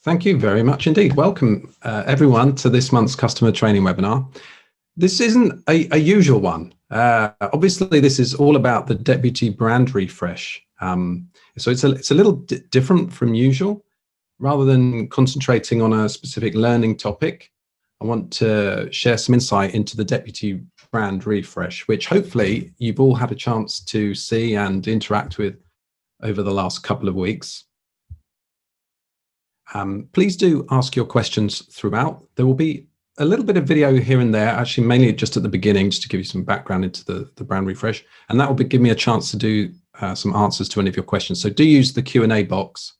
Thank you very much indeed. Welcome everyone to this month's customer training webinar. This isn't a usual one. Obviously, this is all about the deputy brand refresh. So it's a little different from usual. Rather than concentrating on a specific learning topic, I want to share some insight into the deputy brand refresh, which hopefully you've all had a chance to see and interact with over the last couple of weeks. Please do ask your questions throughout. There will be a little bit of video here and there, actually mainly just at the beginning, just to give you some background into the brand refresh. And that will give me a chance to do some answers to any of your questions. So do use the Q&A box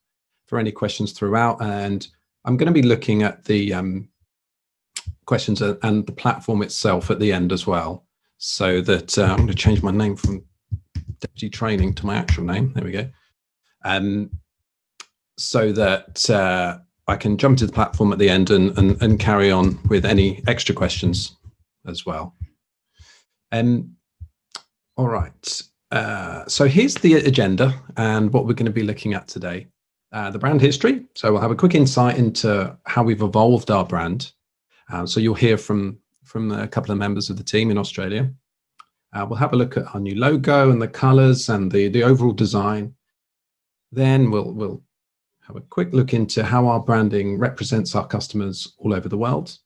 for any questions throughout. And I'm going to be looking at the questions and the platform itself at the end as well. So that I'm going to change my name from Deputy Training to my actual name. There we go. So that I can jump to the platform at the end and carry on with any extra questions as well. All right. So here's the agenda and what we're going to be looking at today. The brand history. So we'll have a quick insight into how we've evolved our brand. So you'll hear from a couple of members of the team in Australia. We'll have a look at our new logo and the colors and the overall design. Then we'll have a quick look into how our branding represents our customers all over the world.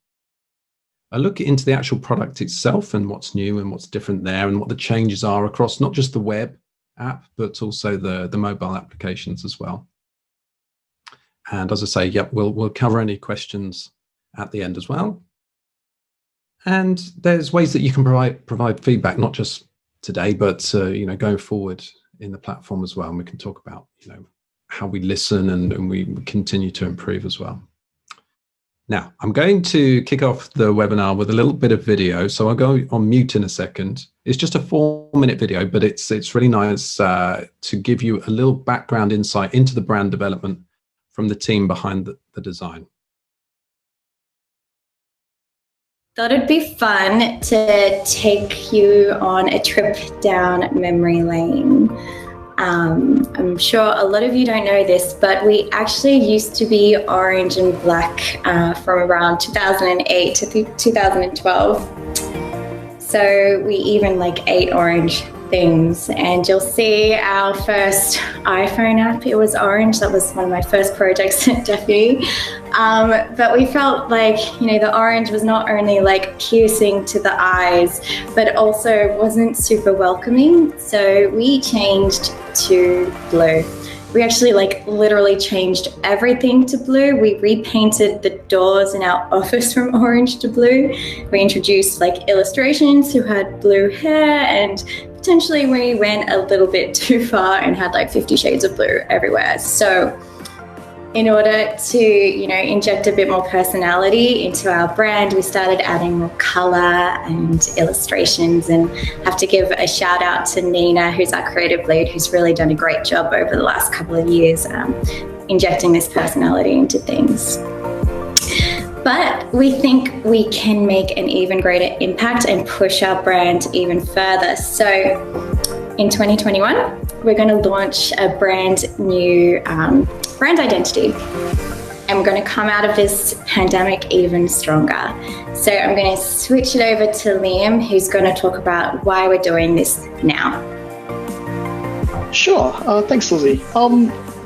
A look into the actual product itself and what's new and what's different there and what the changes are across not just the web app, but also the mobile applications as well. And as I say, yep, we'll cover any questions at the end as well. And there's ways that you can provide feedback, not just today, but going forward in the platform as well. And we can talk about how we listen and we continue to improve as well. Now, I'm going to kick off the webinar with a little bit of video. So I'll go on mute in a second. It's just a 4-minute video, but it's really nice to give you a little background insight into the brand development from the team behind the design. Thought it'd be fun to take you on a trip down memory lane. I'm sure a lot of you don't know this, but we actually used to be orange and black from around 2008 to 2012. So we even ate orange things, and you'll see our first iPhone app. It was orange. That was one of my first projects at Deputy. But we felt the orange was not only piercing to the eyes, but also wasn't super welcoming. So we changed to blue. We actually literally changed everything to blue. We repainted the doors in our office from orange to blue. We introduced illustrations who had blue hair, and potentially we went a little bit too far and had 50 shades of blue everywhere. So in order to, inject a bit more personality into our brand, we started adding more color and illustrations, and have to give a shout out to Nina, who's our creative lead, who's really done a great job over the last couple of years injecting this personality into things. But we think we can make an even greater impact and push our brand even further. So in 2021, we're going to launch a brand new brand identity. And we're going to come out of this pandemic even stronger. So I'm going to switch it over to Liam, who's going to talk about why we're doing this now. Sure. Thanks, Lizzie.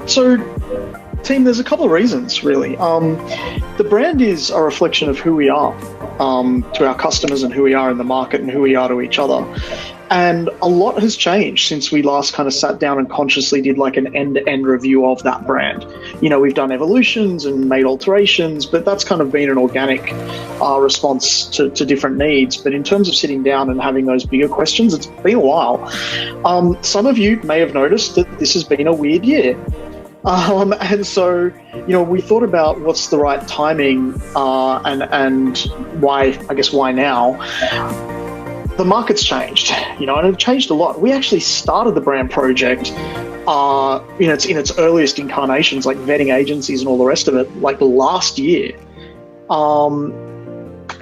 So, team, there's a couple of reasons, really. The brand is a reflection of who we are to our customers and who we are in the market and who we are to each other. And a lot has changed since we last kind of sat down and consciously did an end-to-end review of that brand. We've done evolutions and made alterations, but that's kind of been an organic response to different needs. But in terms of sitting down and having those bigger questions, it's been a while. Some of you may have noticed that this has been a weird year. And so, we thought about what's the right timing and why now. The market's changed, and it changed a lot. We actually started the brand project in its earliest incarnations, vetting agencies and all the rest of it, last year.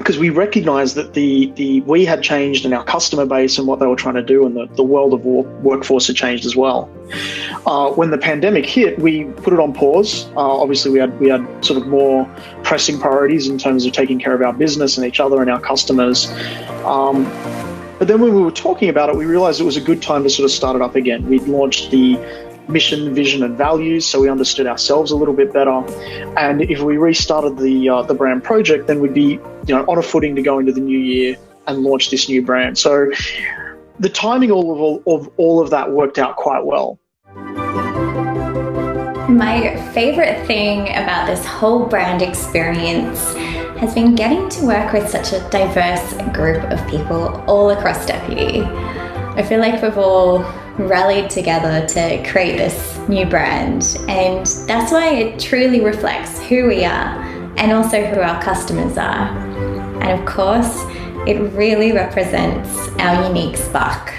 because we recognized that we had changed and our customer base and what they were trying to do, and the world of workforce had changed as well. When the pandemic hit, we put it on pause. Obviously, we had sort of more pressing priorities in terms of taking care of our business and each other and our customers. But then when we were talking about it, we realized it was a good time to sort of start it up again. We'd launched the mission, vision, and values, so we understood ourselves a little bit better. And if we restarted the brand project, then we'd be on a footing to go into the new year and launch this new brand. So the timing of all of that worked out quite well. My favorite thing about this whole brand experience has been getting to work with such a diverse group of people all across Deputy. I feel like we've all rallied together to create this new brand, and that's why it truly reflects who we are and also who our customers are. And of course, it really represents our unique spark.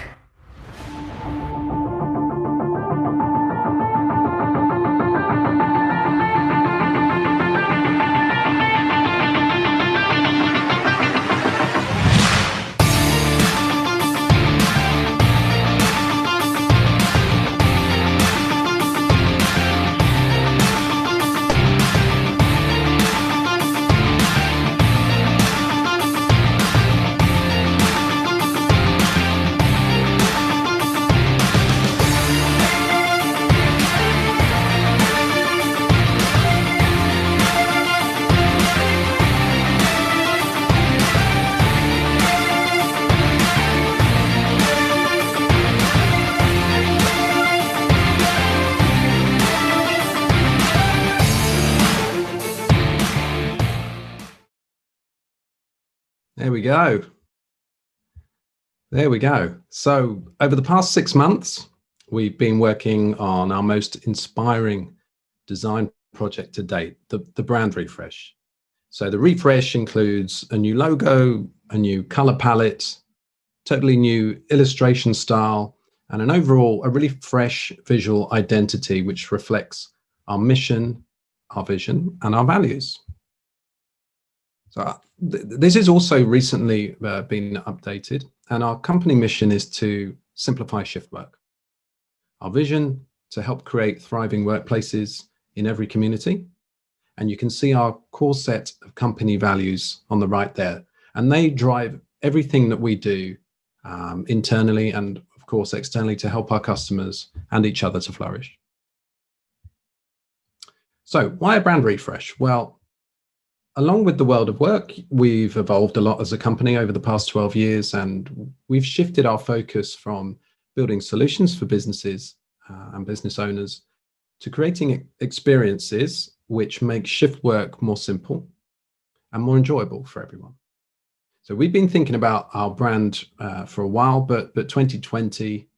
There we go. There we go. So over the past 6 months, we've been working on our most inspiring design project to date, the brand refresh. So the refresh includes a new logo, a new color palette, totally new illustration style, and an overall, a really fresh visual identity, which reflects our mission, our vision, and our values. So this is also recently been updated, and our company mission is to simplify shift work. Our vision to help create thriving workplaces in every community. And you can see our core set of company values on the right there. And they drive everything that we do internally and, of course, externally to help our customers and each other to flourish. So why a brand refresh? Well, along with the world of work, we've evolved a lot as a company over the past 12 years, and we've shifted our focus from building solutions for businesses and business owners to creating experiences which make shift work more simple and more enjoyable for everyone. So we've been thinking about our brand for a while, but 2020,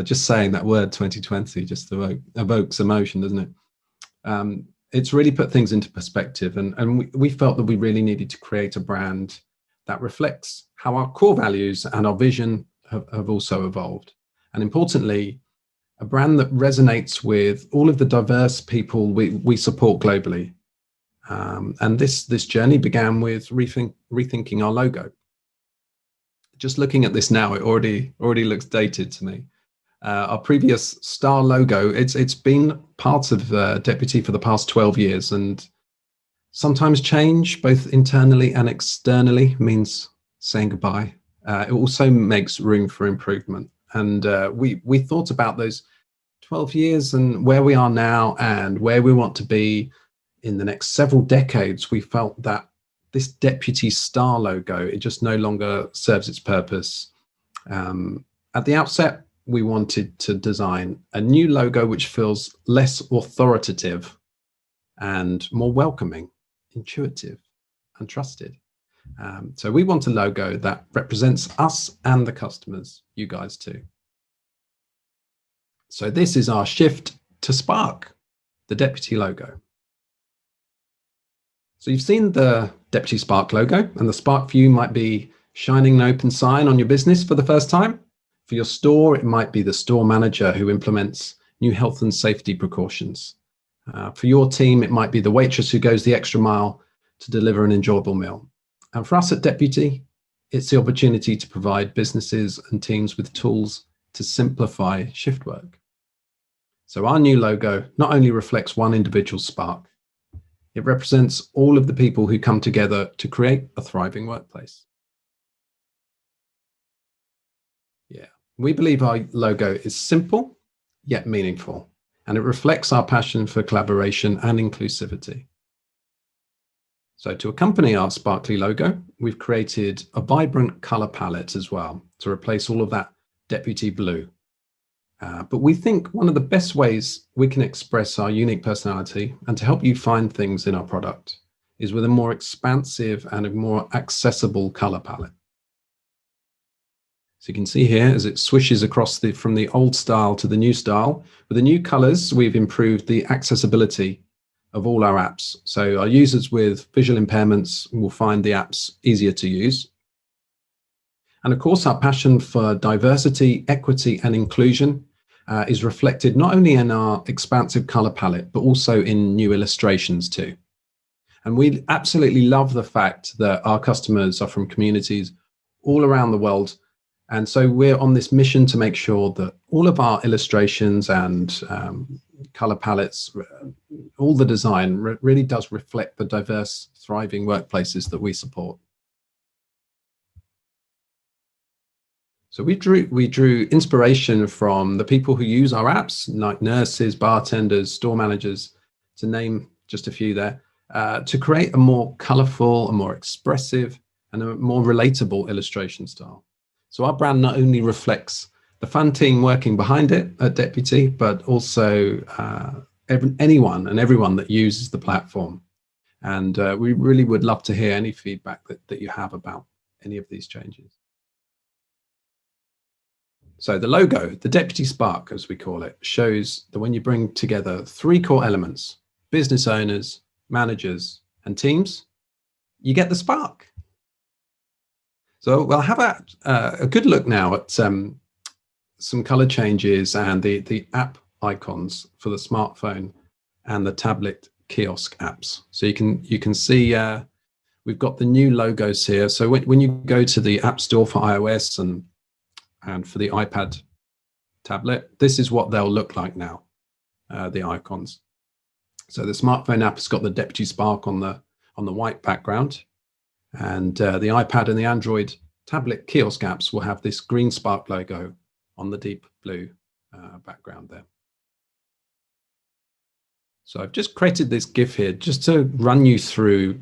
just saying that word 2020 just evokes emotion, doesn't it? It's really put things into perspective, and we felt that we really needed to create a brand that reflects how our core values and our vision have also evolved. And importantly, a brand that resonates with all of the diverse people we support globally. And this journey began with rethinking our logo. Just looking at this now, it already looks dated to me. Our previous star logo, it's been part of Deputy for the past 12 years, and sometimes change, both internally and externally, means saying goodbye. It also makes room for improvement. And we thought about those 12 years and where we are now and where we want to be in the next several decades. We felt that this Deputy star logo, it just no longer serves its purpose. At the outset, we wanted to design a new logo which feels less authoritative and more welcoming, intuitive, and trusted. So we want a logo that represents us and the customers, you guys too. So this is our shift to Spark, the Deputy logo. So you've seen the Deputy Spark logo, and the Spark for you might be shining an open sign on your business for the first time. For your store, it might be the store manager who implements new health and safety precautions. For your team, it might be the waitress who goes the extra mile to deliver an enjoyable meal. And for us at Deputy, it's the opportunity to provide businesses and teams with tools to simplify shift work. So our new logo not only reflects one individual spark, it represents all of the people who come together to create a thriving workplace. Yeah, we believe our logo is simple yet meaningful, and it reflects our passion for collaboration and inclusivity. So to accompany our sparkly logo, we've created a vibrant color palette as well to replace all of that Deputy blue. But we think one of the best ways we can express our unique personality and to help you find things in our product is with a more expansive and a more accessible color palette. So you can see here as it swishes across from the old style to the new style. With the new colors, we've improved the accessibility of all our apps. So our users with visual impairments will find the apps easier to use. And of course, our passion for diversity, equity, and inclusion is reflected not only in our expansive color palette, but also in new illustrations too. And we absolutely love the fact that our customers are from communities all around the world. And so we're on this mission to make sure that all of our illustrations and color palettes, all the design really does reflect the diverse, thriving workplaces that we support. So we drew inspiration from the people who use our apps, like nurses, bartenders, store managers, to name just a few there, to create a more colorful, a more expressive, and a more relatable illustration style. So our brand not only reflects the fun team working behind it at Deputy, but also anyone and everyone that uses the platform. And we really would love to hear any feedback that you have about any of these changes. So the logo, the Deputy Spark, as we call it, shows that when you bring together three core elements, business owners, managers, and teams, you get the spark. So we'll have a good look now at some color changes and the app icons for the smartphone and the tablet kiosk apps. So you can see we've got the new logos here. So when you go to the App Store for iOS and for the iPad tablet, this is what they'll look like now, the icons. So the smartphone app has got the Deputy Spark on the white background, and the iPad and the Android tablet kiosk apps will have this green spark logo on the deep blue background there. So I've just created this GIF here just to run you through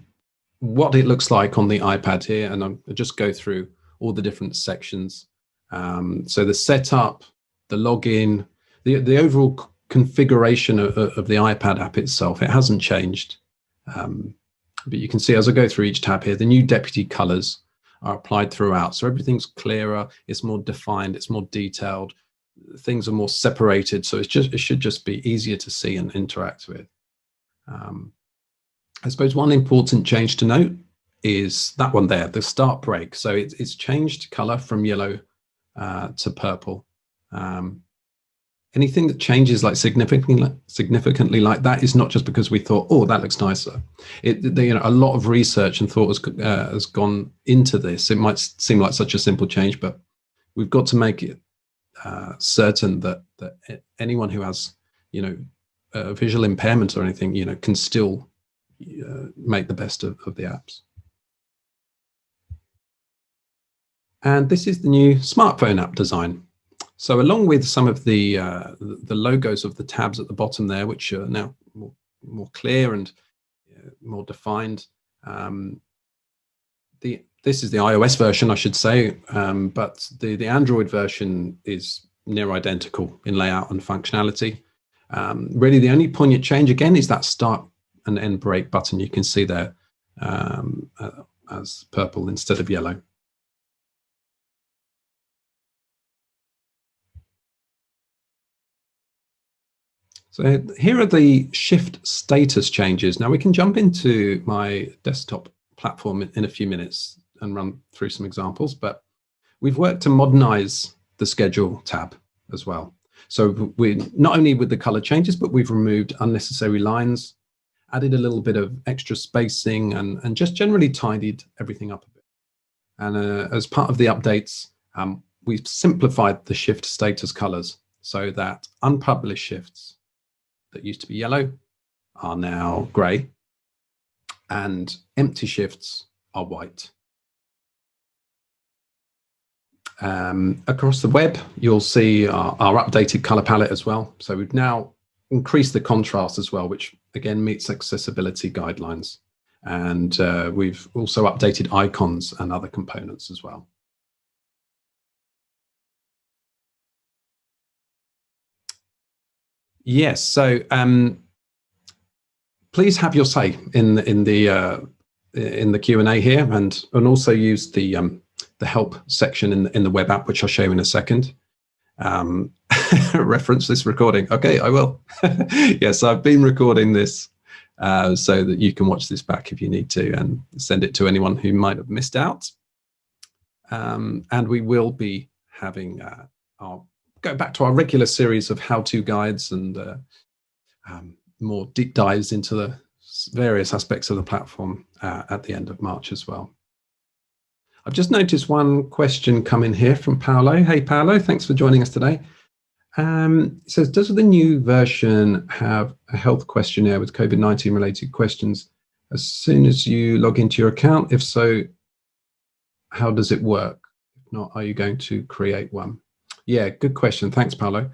what it looks like on the iPad here, and I'll just go through all the different sections. So the setup, the login, the overall configuration of the iPad app itself, it hasn't changed. But you can see as I go through each tab here, the new Deputy colors are applied throughout. So everything's clearer, it's more defined, it's more detailed, things are more separated. So it should just be easier to see and interact with. I suppose one important change to note is that one there, the start break. So it's changed color from yellow to purple. Anything that changes like significantly like that is not just because we thought, oh, that looks nicer. A lot of research and thought has gone into this. It might seem like such a simple change, but we've got to make it certain that anyone who has, a visual impairment or anything, can still make the best of the apps. And this is the new smartphone app design. So along with some of the logos of the tabs at the bottom there, which are now more clear and more defined, this is the iOS version, I should say, but the Android version is near identical in layout and functionality. Really, the only poignant change again is that start and end break button you can see there as purple instead of yellow. So here are the shift status changes. Now we can jump into my desktop platform in a few minutes and run through some examples, but we've worked to modernize the schedule tab as well. So we not only with the color changes, but we've removed unnecessary lines added a little bit of extra spacing, and just generally tidied everything up a bit. And as part of the updates, we've simplified the shift status colors so that unpublished shifts that used to be yellow are now gray, and empty shifts are white. Across the web, you'll see our updated color palette as well. So we've now increased the contrast as well, which again meets accessibility guidelines. And we've also updated icons and other components as well. Yes, so please have your say in the Q&A here, and also use the help section in the web app, which I'll show you in a second. Reference this recording. Okay, I will. Yes, I've been recording this so that you can watch this back if you need to, and send it to anyone who might have missed out. And we will be having go back to our regular series of how-to guides and more deep dives into the various aspects of the platform at the end of March as well. I've just noticed one question come in here from Paolo. Hey, Paolo, thanks for joining us today. It says, does the new version have a health questionnaire with COVID-19 related questions as soon as you log into your account? If so, how does it work? If not, are you going to create one? Yeah, good question. Thanks, Paolo.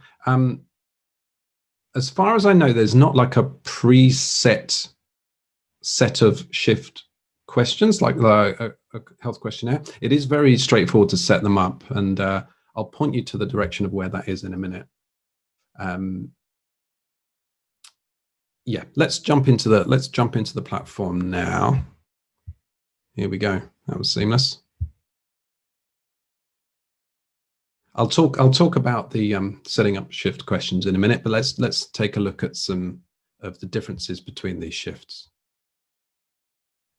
As far as I know, there's not like a preset set of shift questions like a health questionnaire. It is very straightforward to set them up, and I'll point you to the direction of where that is in a minute. Yeah, let's jump into the platform now. Here we go. That was seamless. I'll talk about the setting up shift questions in a minute, but let's take a look at some of the differences between these shifts.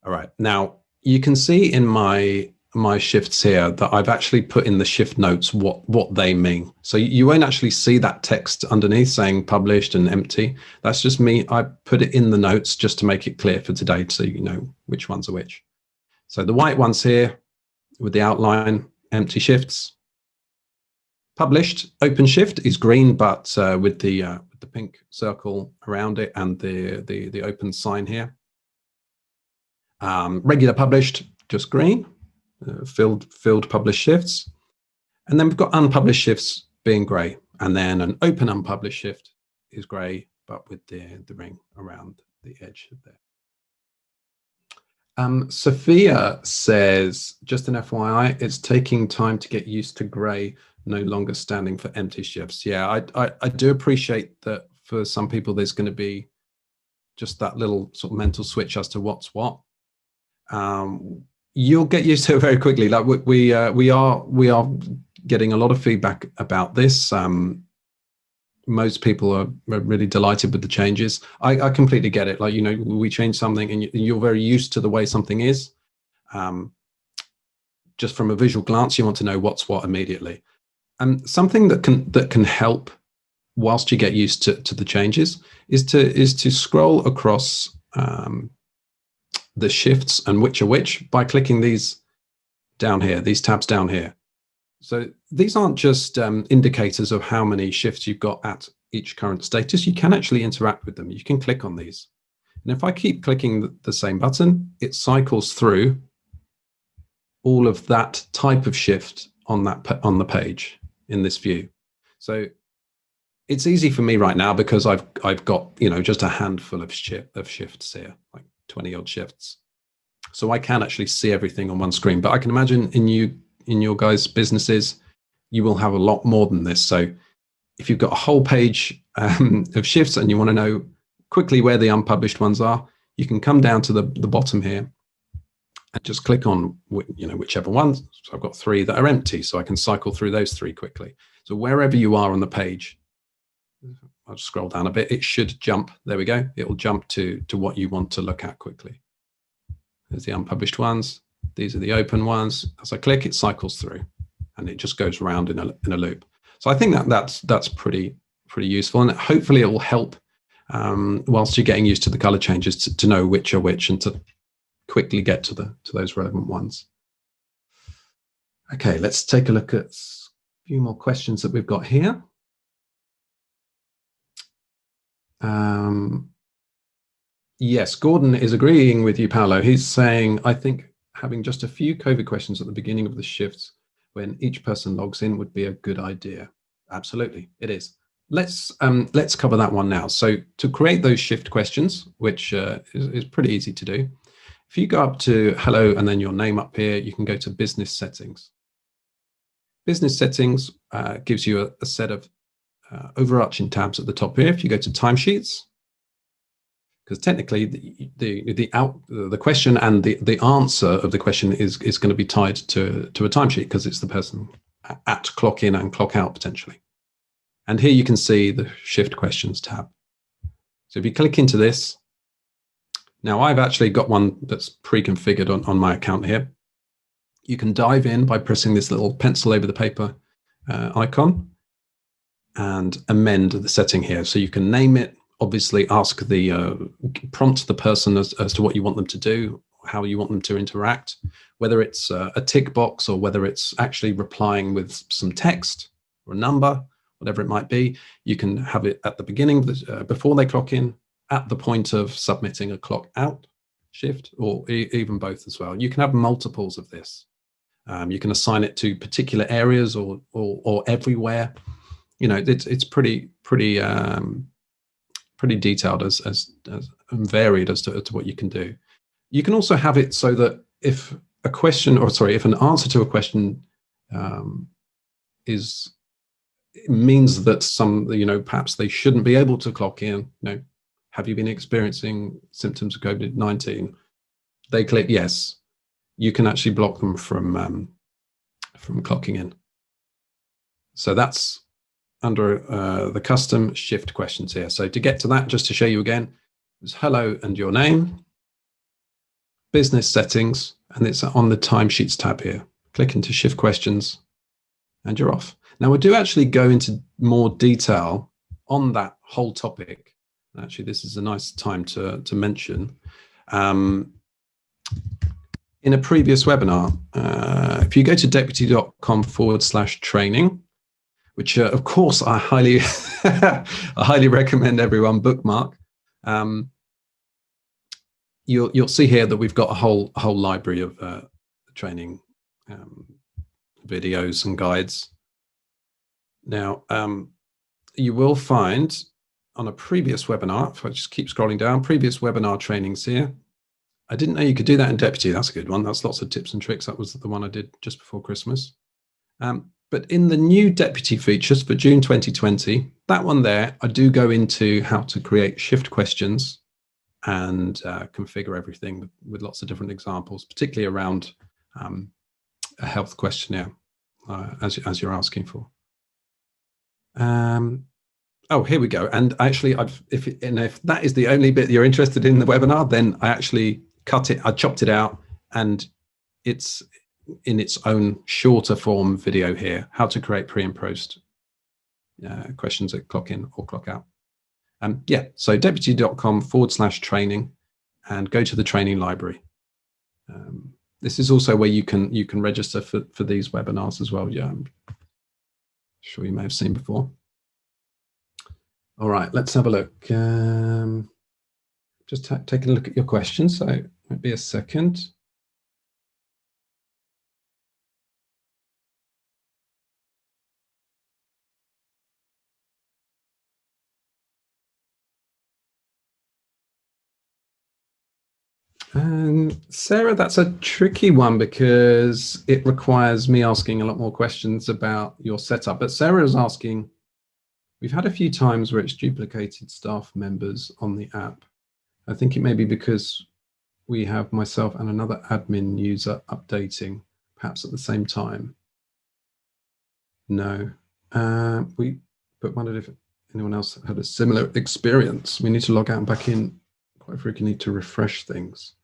All right, now you can see in my shifts here that I've actually put in the shift notes what they mean. So you won't actually see that text underneath saying published and empty. That's just me. I put it in the notes just to make it clear for today, so you know which ones are which. So the white ones here with the outline, empty shifts. Published open shift is green, but with the pink circle around it and the open sign here. Regular published, just green. Filled published shifts, and then we've got unpublished shifts being grey, and then an open unpublished shift is grey, but with the ring around the edge there. Sophia says, just an FYI, it's taking time to get used to grey no longer standing for empty shifts. Yeah, I do appreciate that for some people there's going to be just that little sort of mental switch as to what's what. You'll get used to it very quickly. Like we are getting a lot of feedback about this. Most people are really delighted with the changes. I completely get it. Like, you know, we change something and you're very used to the way something is. Just from a visual glance, you want to know what's what immediately. And something that can help whilst you get used to the changes is to scroll across the shifts and which are which by clicking these down here, these tabs down here. So these aren't just indicators of how many shifts you've got at each current status. You can actually interact with them. You can click on these. And if I keep clicking the same button, it cycles through all of that type of shift on the page in this view. So it's easy for me right now because I've got, you know, just a handful of shifts here, like 20 odd shifts. So I can actually see everything on one screen, but I can imagine in your guys' businesses, you will have a lot more than this. So if you've got a whole page of shifts and you want to know quickly where the unpublished ones are, you can come down to the bottom here and just click on, you know, whichever ones. So I've got 3 that are empty, so I can cycle through those 3 quickly. So wherever you are on the page, I'll just scroll down a bit. It should jump. There we go. It will jump to what you want to look at quickly. There's the unpublished ones. These are the open ones. As I click, it cycles through, and it just goes around in a loop. So I think that's pretty useful, and hopefully it will help whilst you're getting used to the color changes to know which are which and to quickly get to those relevant ones. Okay, let's take a look at a few more questions that we've got here. Yes, Gordon is agreeing with you, Paolo. He's saying, I think having just a few COVID questions at the beginning of the shifts when each person logs in would be a good idea. Absolutely, it is. Let's cover that one now. So to create those shift questions, which is pretty easy to do, if you go up to hello and then your name up here, you can go to business settings. Business settings gives you a set of overarching tabs at the top here. If you go to timesheets, because technically the question and the answer of the question is going to be tied to a timesheet because it's the person at clock in and clock out potentially. And here you can see the shift questions tab. So if you click into this, now I've actually got one that's pre-configured on my account here. You can dive in by pressing this little pencil over the paper icon and amend the setting here. So you can name it, obviously ask prompt the person as to what you want them to do, how you want them to interact, whether it's a tick box or whether it's actually replying with some text or a number, whatever it might be. You can have it at the beginning, before they clock in, at the point of submitting a clock out shift, or even both as well. You can have multiples of this. You can assign it to particular areas or everywhere. You know, it's pretty detailed as and varied as to what you can do. You can also have it so that if if an answer to a question means that perhaps they shouldn't be able to clock in. Have you been experiencing symptoms of COVID-19? They click yes. You can actually block them from clocking in. So that's under the custom shift questions here. So to get to that, just to show you again, it's hello and your name, business settings, and it's on the timesheets tab here. Click into shift questions and you're off. Now we do actually go into more detail on that whole topic. Actually, this is a nice time to mention. In a previous webinar, if you go to deputy.com/training, which of course I highly, I highly recommend everyone bookmark. You'll see here that we've got a whole library of training videos and guides. Now, you will find on a previous webinar, if I just keep scrolling down, previous webinar trainings here. I didn't know you could do that in Deputy. That's a good one. That's lots of tips and tricks. That was the one I did just before Christmas. But in the new Deputy features for June 2020, that one there, I do go into how to create shift questions and configure everything with lots of different examples, particularly around a health questionnaire, as you're asking for. Oh, here we go. And actually, if that is the only bit you're interested in the webinar, then I actually cut it. I chopped it out, and it's in its own shorter form video here, how to create pre and post questions at clock in or clock out. Yeah, so deputy.com/training and go to the training library. This is also where you can register for these webinars as well. Yeah, I'm sure you may have seen before. All right, let's have a look. Just taking a look at your questions, so it might be a second. Sarah, that's a tricky one because it requires me asking a lot more questions about your setup. But Sarah is asking, we've had a few times where it's duplicated staff members on the app. I think it may be because we have myself and another admin user updating, perhaps at the same time. No, but wondered if anyone else had a similar experience. We need to log out and back in quite frequently to refresh things.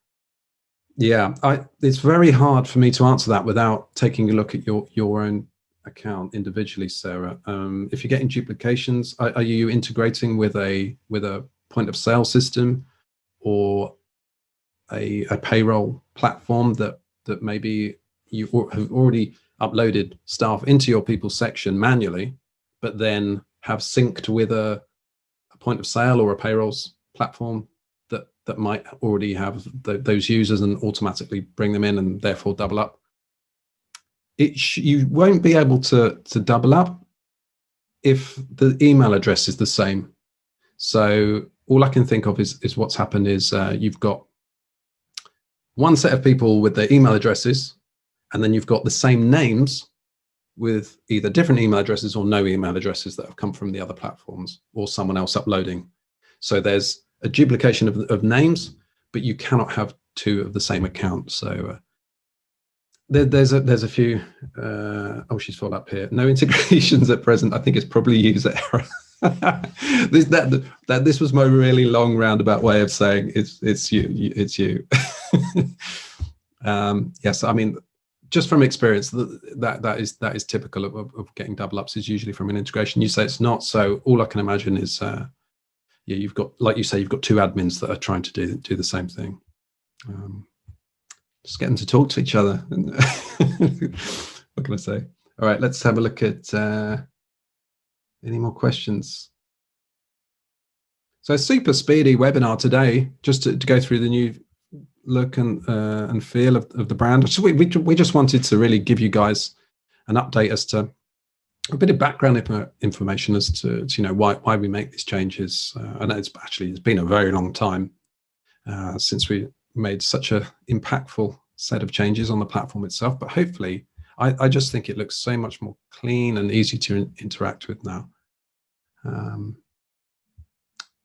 Yeah, it's very hard for me to answer that without taking a look at your own account individually, Sarah. If you're getting duplications, are you integrating with a point of sale system or a payroll platform that maybe you have already uploaded staff into your people section manually, but then have synced with a point of sale or a payrolls platform that might already have those users and automatically bring them in and therefore double up. You won't be able to double up if the email address is the same. So all I can think of is what's happened is you've got one set of people with their email addresses, and then you've got the same names with either different email addresses or no email addresses that have come from the other platforms or someone else uploading. So there's a duplication of names, but you cannot have two of the same account. So there's a few. Oh, she's followed up here. No integrations at present. I think it's probably user error. This was my really long roundabout way of saying it's you. Yes, I mean, just from experience, that is typical of getting double ups. Is usually from an integration. You say it's not, so all I can imagine is yeah, you've got, like you say, you've got two admins that are trying to do the same thing. Just get them to talk to each other. What can I say? All right, let's have a look at any more questions. So super speedy webinar today, just to go through the new look and feel of the brand. So we just wanted to really give you guys an update as to a bit of background information as to you know why we make these changes. I know it's been a very long time since we made such a impactful set of changes on the platform itself, but hopefully I just think it looks so much more clean and easy to interact with now.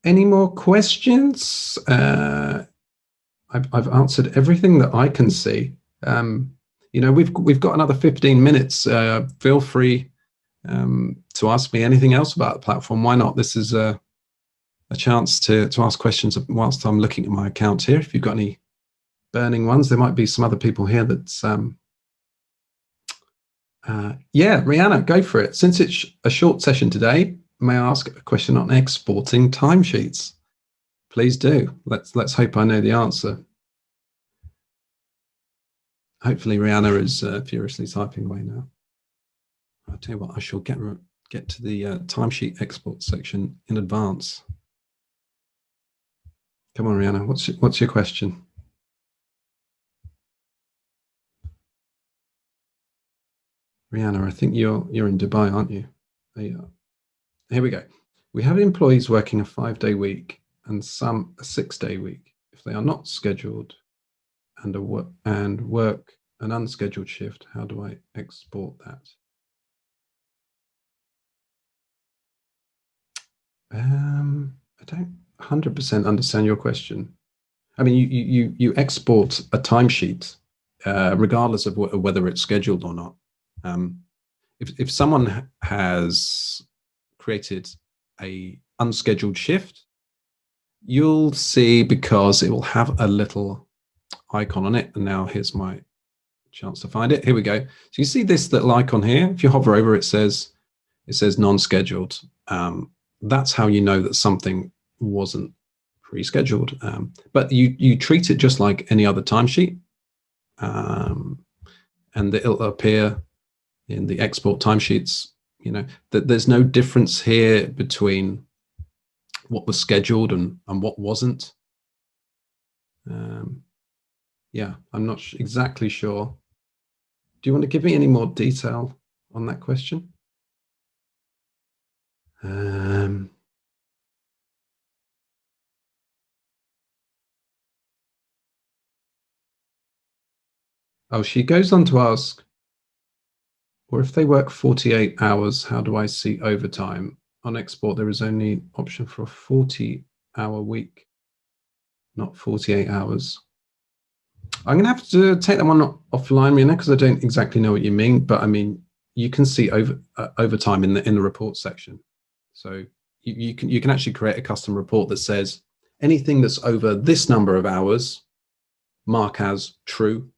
Any more questions? I've answered everything that I can see. You know, we've got another 15 minutes. Feel free to ask me anything else about the platform. Why not? This is a chance to ask questions whilst I'm looking at my account here. If you've got any burning ones, there might be some other people here that's yeah, Rihanna, go for it. Since it's a short session today, may I ask a question on exporting timesheets? Please do. Let's hope I know the answer. Hopefully Rihanna is furiously typing away now. I'll tell you what, I shall get to the timesheet export section in advance. Come on, Rihanna, what's your question? Rihanna, I think you're in Dubai, aren't you? There you are. Here we go. We have employees working a 5-day week and some a 6-day week. If they are not scheduled and work an unscheduled shift, how do I export that? I don't 100% understand your question. I mean, you export a timesheet regardless of whether it's scheduled or not. If someone has created a unscheduled shift, you'll see, because it will have a little icon on it. And now here's my chance to find it. Here we go. So you see this little icon here. If you hover over, it says non-scheduled. That's how you know that something wasn't pre-scheduled. But you treat it just like any other timesheet, and it'll appear in the export timesheets. You know, that there's no difference here between what was scheduled and what wasn't. Yeah, I'm not exactly sure. Do you want to give me any more detail on that question? Oh, she goes on to ask, or if they work 48 hours, how do I see overtime? On export, there is only option for a 40-hour week, not 48 hours. I'm going to have to take that one offline, Rihanna, because I don't exactly know what you mean. But I mean, you can see overtime in the report section. So you can actually create a custom report that says anything that's over this number of hours, mark as true,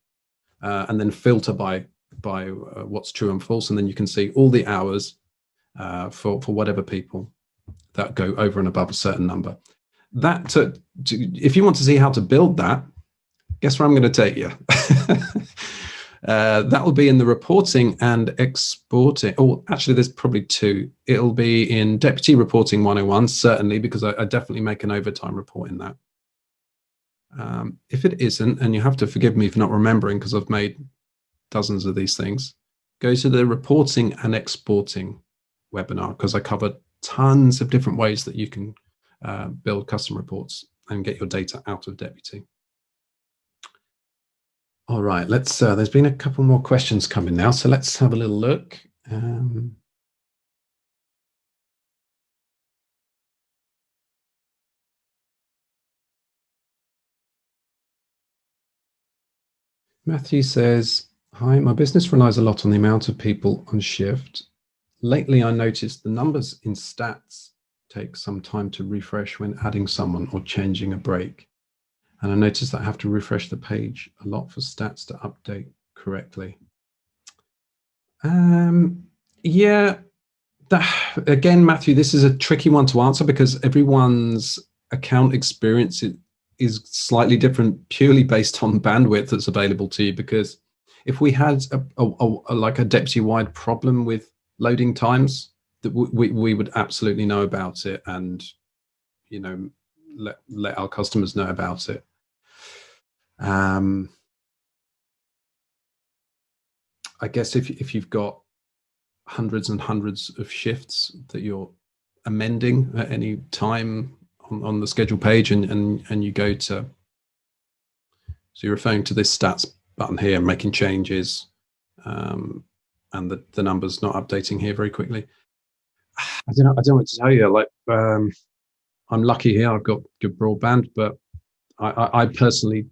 and then filter by what's true and false, and then you can see all the hours for whatever people that go over and above a certain number. that if you want to see how to build that, guess where I'm going to take you. That will be in the reporting and exporting. Oh, actually, there's probably two. It'll be in Deputy Reporting 101, certainly, because I definitely make an overtime report in that. If it isn't, and you have to forgive me for not remembering because I've made dozens of these things, go to the Reporting and Exporting webinar, because I covered tons of different ways that you can build custom reports and get your data out of Deputy. All right, let's. There's been a couple more questions coming now, so let's have a little look. Matthew says, "Hi, my business relies a lot on the amount of people on shift. Lately, I noticed the numbers in stats take some time to refresh when adding someone or changing a break. And I noticed that I have to refresh the page a lot for stats to update correctly." Yeah, again, Matthew, this is a tricky one to answer because everyone's account experience is slightly different, purely based on bandwidth that's available to you. Because if we had like a deputy-wide problem with loading times, that we would absolutely know about it, and let our customers know about it. I guess if you've got hundreds and hundreds of shifts that you're amending at any time on the schedule page, and you go to, so you're referring to this stats button here, making changes, and the numbers not updating here very quickly. I don't know what to tell you. Like, I'm lucky here. I've got good broadband, but I personally,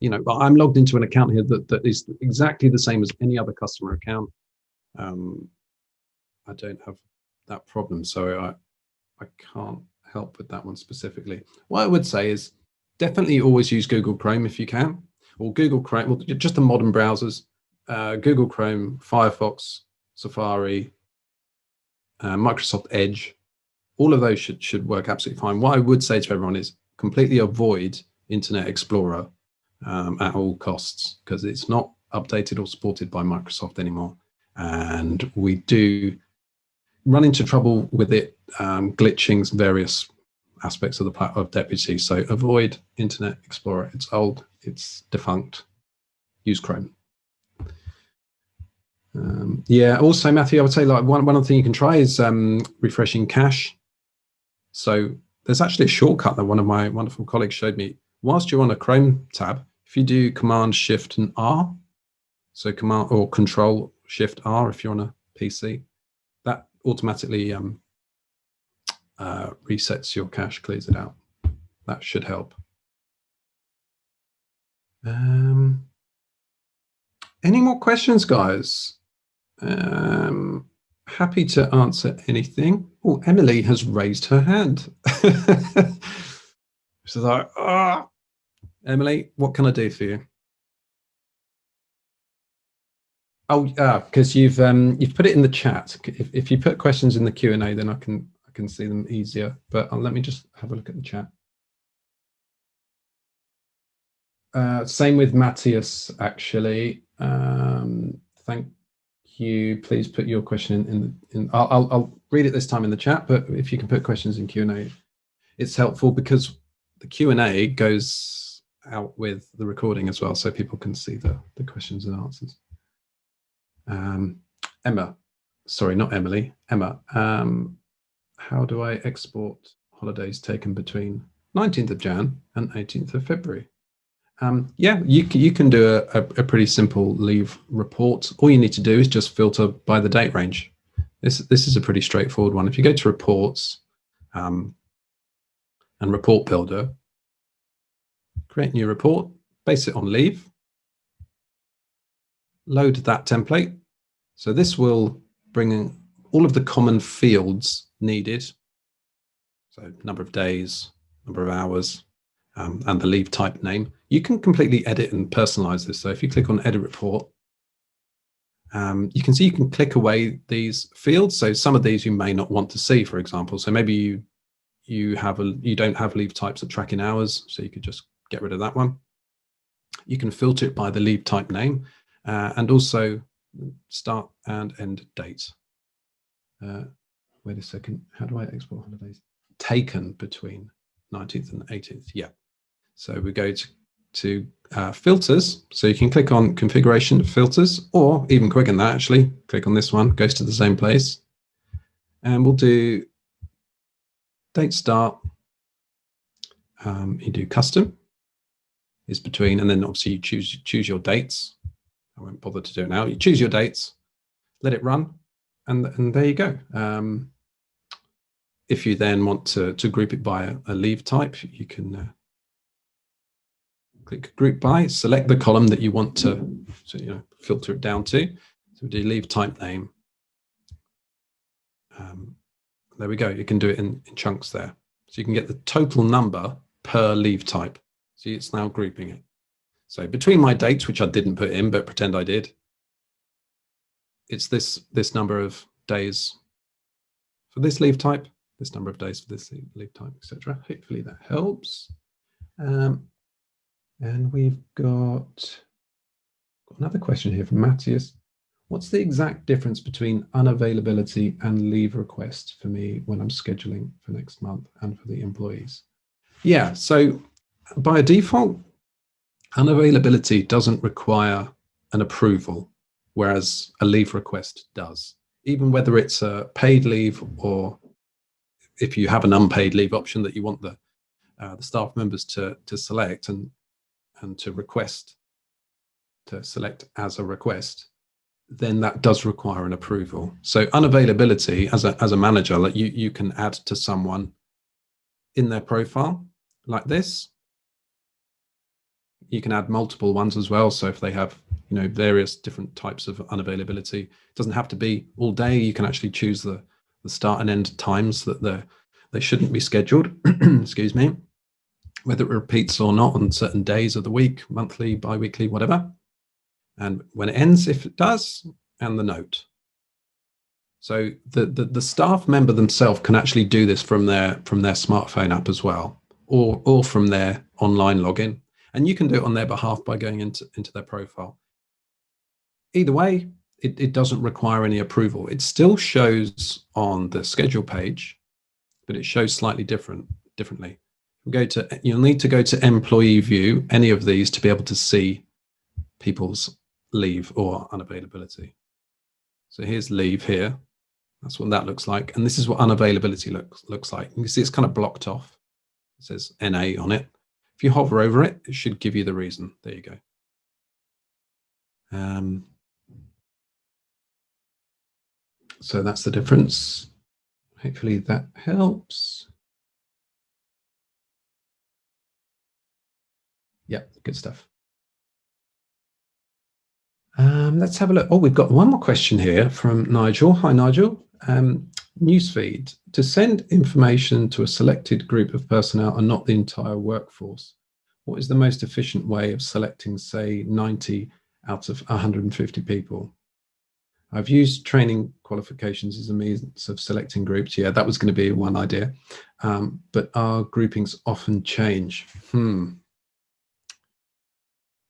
I'm logged into an account here that is exactly the same as any other customer account. I don't have that problem, so I can't help with that one specifically. What I would say is definitely always use Google Chrome if you can, or Google Chrome, well, just the modern browsers, Google Chrome, Firefox, Safari, Microsoft Edge. All of those should work absolutely fine. What I would say to everyone is completely avoid Internet Explorer at all costs, because it's not updated or supported by Microsoft anymore, and we do run into trouble with it glitching various aspects of Deputy. So avoid Internet Explorer. It's old, it's defunct. Use Chrome. Yeah, also, Matthew, I would say, like, one other thing you can try is refreshing cache. So there's actually a shortcut that one of my wonderful colleagues showed me. Whilst you're on a Chrome tab, if you do Command Shift and R, so Command or Control Shift R if you're on a PC, that automatically resets your cache, clears it out. That should help. Any more questions, guys? Happy to answer anything. Oh, Emily has raised her hand. She's like, Emily, what can I do for you? Oh, because you've put it in the chat. If you put questions in the Q&A, then I can see them easier. But let me just have a look at the chat. Same with Matthias, actually. Thank you. Please put your question in. I'll read it this time in the chat, but if you can put questions in Q&A, it's helpful because the Q&A goes out with the recording as well, so people can see the questions and answers. Emma, sorry, not Emily, Emma. How do I export holidays taken between 19th of Jan and 18th of February? Yeah, you can do a pretty simple leave report. All you need to do is just filter by the date range. This is a pretty straightforward one. If you go to reports and report builder, create a new report, base it on leave, load that template. So this will bring in all of the common fields needed. So number of days, number of hours, and the leave type name. You can completely edit and personalize this. So if you click on edit report, you can see you can click away these fields. So some of these you may not want to see, for example. So maybe you don't have leave types that track in hours, so you could just get rid of that one. You can filter it by the leave type name, and also start and end date. Wait a second, how do I export holidays? Taken between 19th and 18th, yeah. So we go to filters, so you can click on configuration filters, or even quicker than that, actually, click on this one, goes to the same place. And we'll do date start. You do custom is between, and then obviously you choose your dates. I won't bother to do it now. You choose your dates, let it run, and there you go. If you then want to group it by a leave type, you can click group by, select the column that you want to filter it down to. So we do leave type name. There we go. You can do it in chunks there. So you can get the total number per leave type. See, it's now grouping it. So between my dates, which I didn't put in, but pretend I did, it's this number of days for this leave type, this number of days for this leave type, etc. Hopefully that helps. And we've got another question here from Matthias. What's the exact difference between unavailability and leave request for me when I'm scheduling for next month and for the employees? Yeah, so by default, unavailability doesn't require an approval, whereas a leave request does. Even whether it's a paid leave or if you have an unpaid leave option that you want the staff members to select and to request, to select as a request, then that does require an approval. So unavailability as a manager, like you can add to someone in their profile like this. You can add multiple ones as well. So if they have, various different types of unavailability, it doesn't have to be all day. You can actually choose the start and end times that they shouldn't be scheduled, excuse me, whether it repeats or not on certain days of the week, monthly, bi-weekly, whatever. And when it ends, if it does, and the note. So the staff member themselves can actually do this from their smartphone app as well, or from their online login. And you can do it on their behalf by going into their profile. Either way, it doesn't require any approval. It still shows on the schedule page, but it shows slightly differently. You'll need to go to employee view, any of these, to be able to see people's leave or unavailability. So here's leave here. That's what that looks like. And this is what unavailability looks like. You can see it's kind of blocked off. It says NA on it. If you hover over it, it should give you the reason. There you go. So that's the difference. Hopefully that helps. Yeah, good stuff. Let's have a look. Oh, we've got one more question here from Nigel. Hi, Nigel. Newsfeed. To send information to a selected group of personnel and not the entire workforce, what is the most efficient way of selecting, say, 90 out of 150 people? I've used training qualifications as a means of selecting groups. Yeah, that was going to be one idea. But our groupings often change.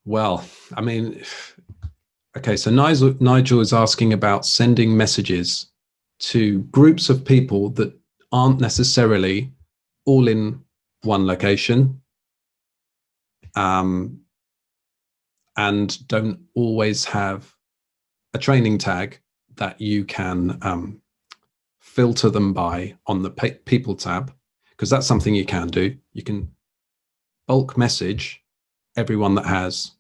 Well, I mean, okay, so Nigel is asking about sending messages to groups of people that aren't necessarily all in one location, and don't always have a training tag that you can filter them by on the people tab, because that's something you can do. You can bulk message everyone that has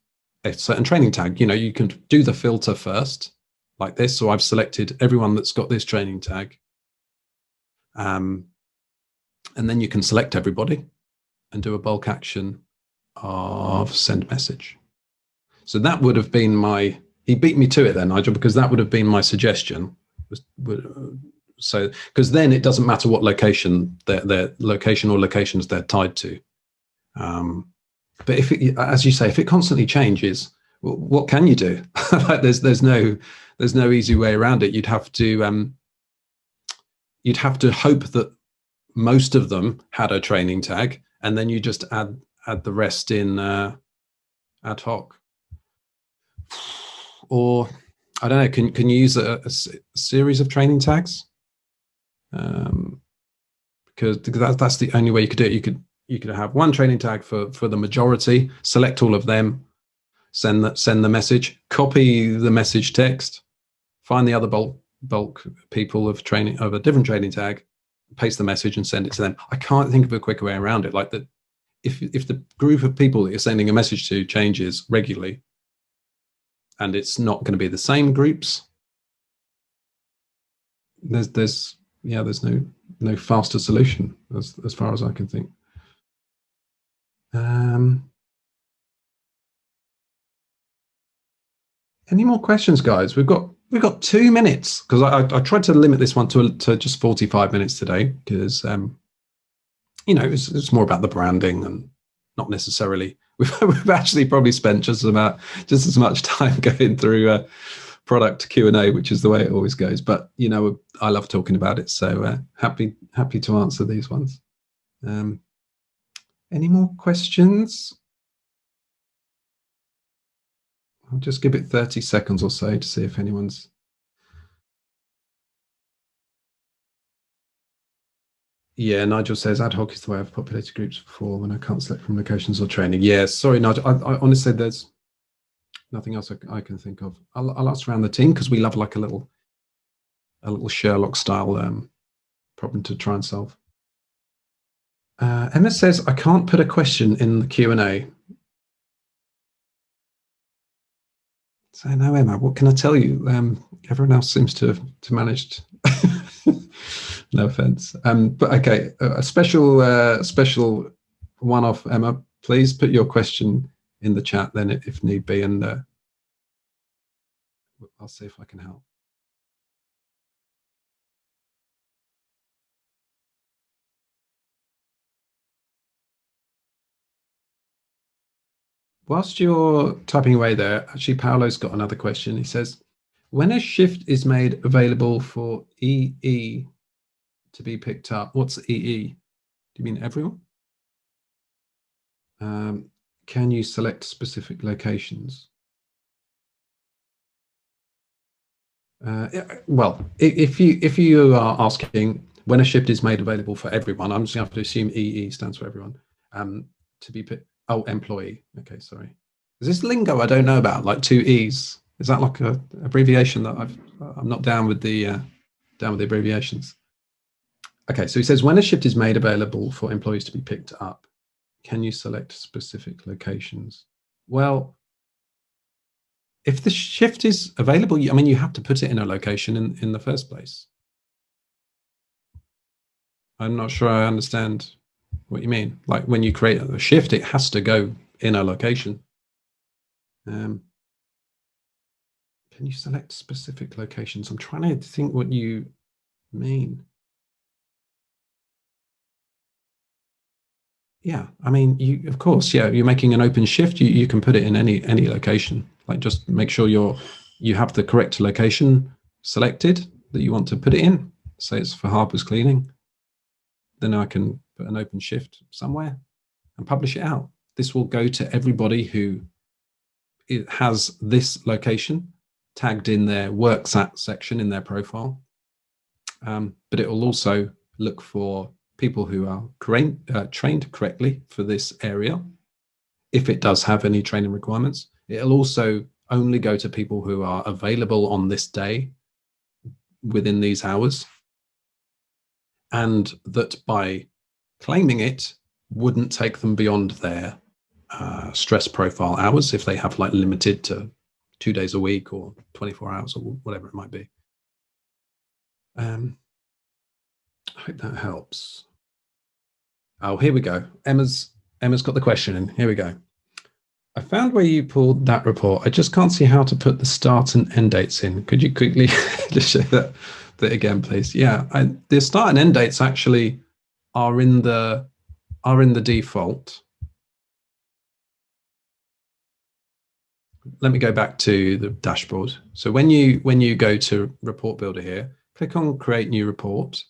a certain training tag. You can do the filter first like this. So I've selected everyone that's got this training tag. And then you can select everybody and do a bulk action of send message. So that would have been he beat me to it then, Nigel, because that would have been my suggestion. So, because then it doesn't matter what location their location or locations they're tied to. But as you say, if it constantly changes, what can you do? Like there's no easy way around it. You'd have to hope that most of them had a training tag, and then you just add the rest in ad hoc. Or I don't know, can you use a series of training tags? Because that's the only way you could do it. You could have one training tag for the majority, select all of them, send the message, copy the message text, find the other bulk people of a different training tag, paste the message and send it to them. I can't think of a quicker way around it. Like that, if the group of people that you're sending a message to changes regularly, and it's not going to be the same groups, there's no faster solution as far as I can think. Any more questions, guys? We've got 2 minutes, because I tried to limit this one to just 45 minutes today, because it's more about the branding and not necessarily. We've actually probably spent just as much time going through product Q&A, which is the way it always goes. But I love talking about it, so happy to answer these ones. Any more questions? I'll just give it 30 seconds or so to see if anyone's. Yeah, Nigel says ad hoc is the way I've populated groups before when I can't select from locations or training. Yeah, sorry, Nigel. I honestly, there's nothing else I can think of. I'll ask around the team, because we love like a little Sherlock style problem to try and solve. Emma says I can't put a question in the Q&A. So no, Emma, what can I tell you? Everyone else seems to have managed. No offense, but okay. A special one-off, Emma. Please put your question in the chat then, if need be, and I'll see if I can help. Whilst you're typing away there, actually, Paolo's got another question. He says, when a shift is made available for EE to be picked up, what's EE? Do you mean everyone? Can you select specific locations? Well, if you are asking when a shift is made available for everyone, I'm just going to have to assume EE stands for everyone. To be picked. Oh, employee. Okay, sorry. Is this lingo I don't know about, like 2 E's? Is that like a abbreviation that I'm not down with the abbreviations? Okay, so he says when a shift is made available for employees to be picked up, can you select specific locations? Well, if the shift is available, I mean, you have to put it in a location in the first place. I'm not sure I understand what you mean. Like when you create a shift, it has to go in a location. Can you select specific locations? I'm trying to think what you mean. Yeah, I mean, of course, yeah, you're making an open shift. You can put it in any location. Like just make sure you have the correct location selected that you want to put it in. Say it's for Harper's Cleaning. Then I can put an open shift somewhere and publish it out. This will go to everybody who has this location tagged in their works at section in their profile. But it will also look for people who are trained correctly for this area. If it does have any training requirements, it'll also only go to people who are available on this day within these hours. And that by claiming it wouldn't take them beyond their stress profile hours if they have like limited to 2 days a week or 24 hours or whatever it might be. I hope that helps. Oh, here we go. Emma's got the question in. Here we go. I found where you pulled that report. I just can't see how to put the start and end dates in. Could you quickly just show that again, please? Yeah, the start and end dates actually are in the default. Let me go back to the dashboard. So when you go to Report Builder here, click on Create New Report.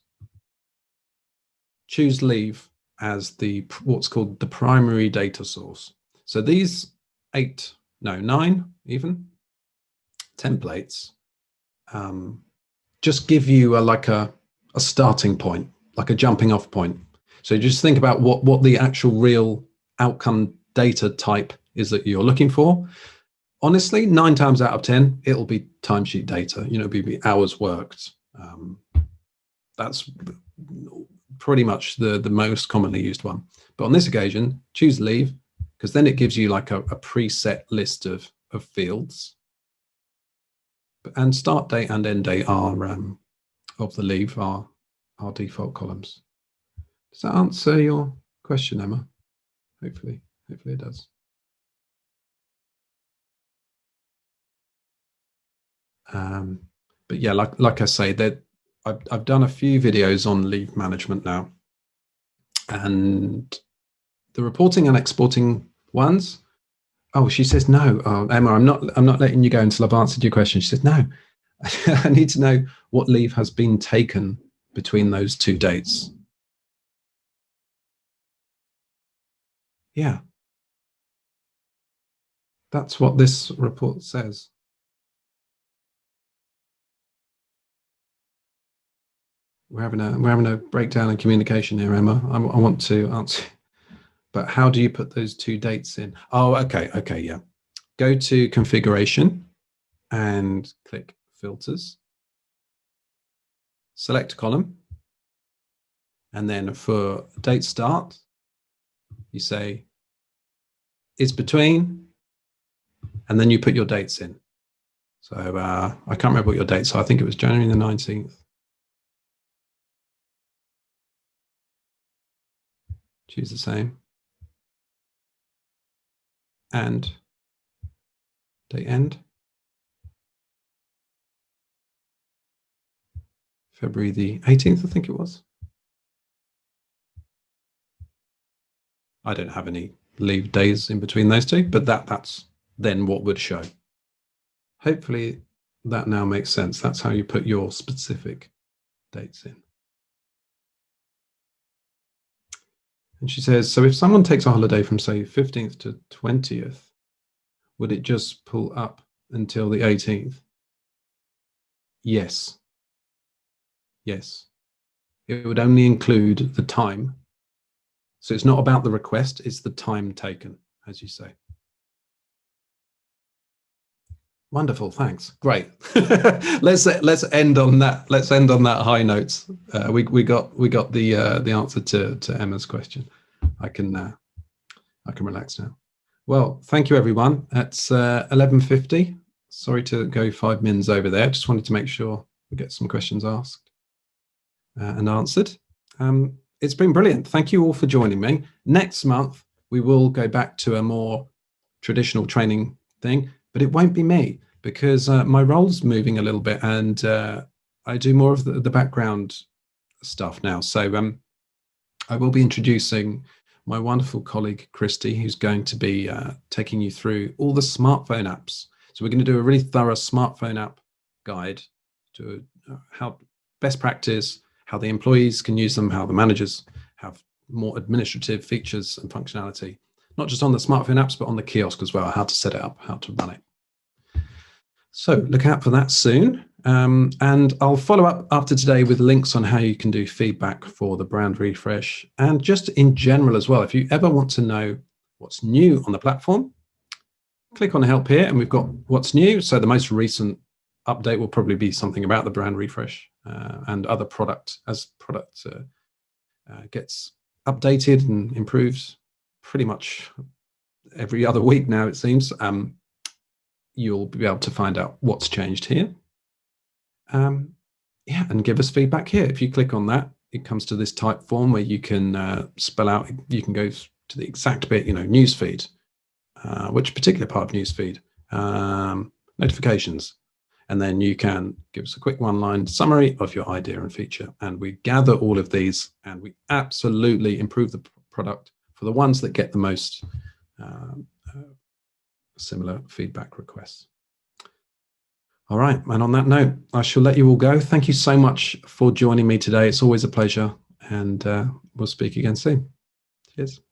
choose leave as what's called the primary data source. So these 9 even templates just give you a starting point, like a jumping off point. So just think about what the actual real outcome data type is that you're looking for. Honestly, 9 times out of 10, it'll be timesheet data. It'll be hours worked. That's pretty much the most commonly used one. But on this occasion, choose leave, because then it gives you like a preset list of fields. And start date and end date are of the leave are default columns. Does that answer your question, Emma? Hopefully it does. But yeah, like I say, that I've done a few videos on leave management now, and the reporting and exporting ones. Oh, she says no. Oh, Emma, I'm not letting you go until I've answered your question. She says no. I need to know what leave has been taken between those 2 dates. Yeah, that's what this report says. We're having a breakdown in communication here, Emma. I want to answer, but how do you put those 2 dates in? Oh, okay, yeah. Go to configuration and click filters. Select column, and then for date start, you say it's between, and then you put your dates in. So I can't remember what your dates are. I think it was January the 19th. Choose the same. And date end. February the 18th, I think it was. I don't have any leave days in between those 2, but that's then what would show. Hopefully that now makes sense. That's how you put your specific dates in. And she says, so if someone takes a holiday from, say, 15th to 20th, would it just pull up until the 18th? Yes. Yes. It would only include the time. So it's not about the request, it's the time taken, as you say. Wonderful, thanks. Great. let's end on that. Let's end on that high notes. We got the answer to Emma's question. I can relax now. Well, thank you everyone. It's 11:50. Sorry to go 5 minutes over there. Just wanted to make sure we get some questions asked and answered. It's been brilliant. Thank you all for joining me. Next month we will go back to a more traditional training thing, but it won't be me, because my role's moving a little bit, and I do more of the background stuff now. So I will be introducing my wonderful colleague, Christy, who's going to be taking you through all the smartphone apps. So we're going to do a really thorough smartphone app guide to how best practice, how the employees can use them, how the managers have more administrative features and functionality, not just on the smartphone apps, but on the kiosk as well, how to set it up, how to run it. So look out for that soon. And I'll follow up after today with links on how you can do feedback for the brand refresh, and just in general as well. If you ever want to know what's new on the platform, click on help here, and we've got what's new. So the most recent update will probably be something about the brand refresh and other product, as product gets updated and improved pretty much every other week now, it seems. You'll be able to find out what's changed here. Yeah, and give us feedback here. If you click on that, it comes to this type form where you can spell out, you can go to the exact bit, newsfeed, which particular part of newsfeed, notifications, and then you can give us a quick one-line summary of your idea and feature. And we gather all of these, and we absolutely improve the product for the ones that get the most similar feedback requests. All right, and on that note, I shall let you all go. Thank you so much for joining me today. It's always a pleasure, and we'll speak again soon. Cheers.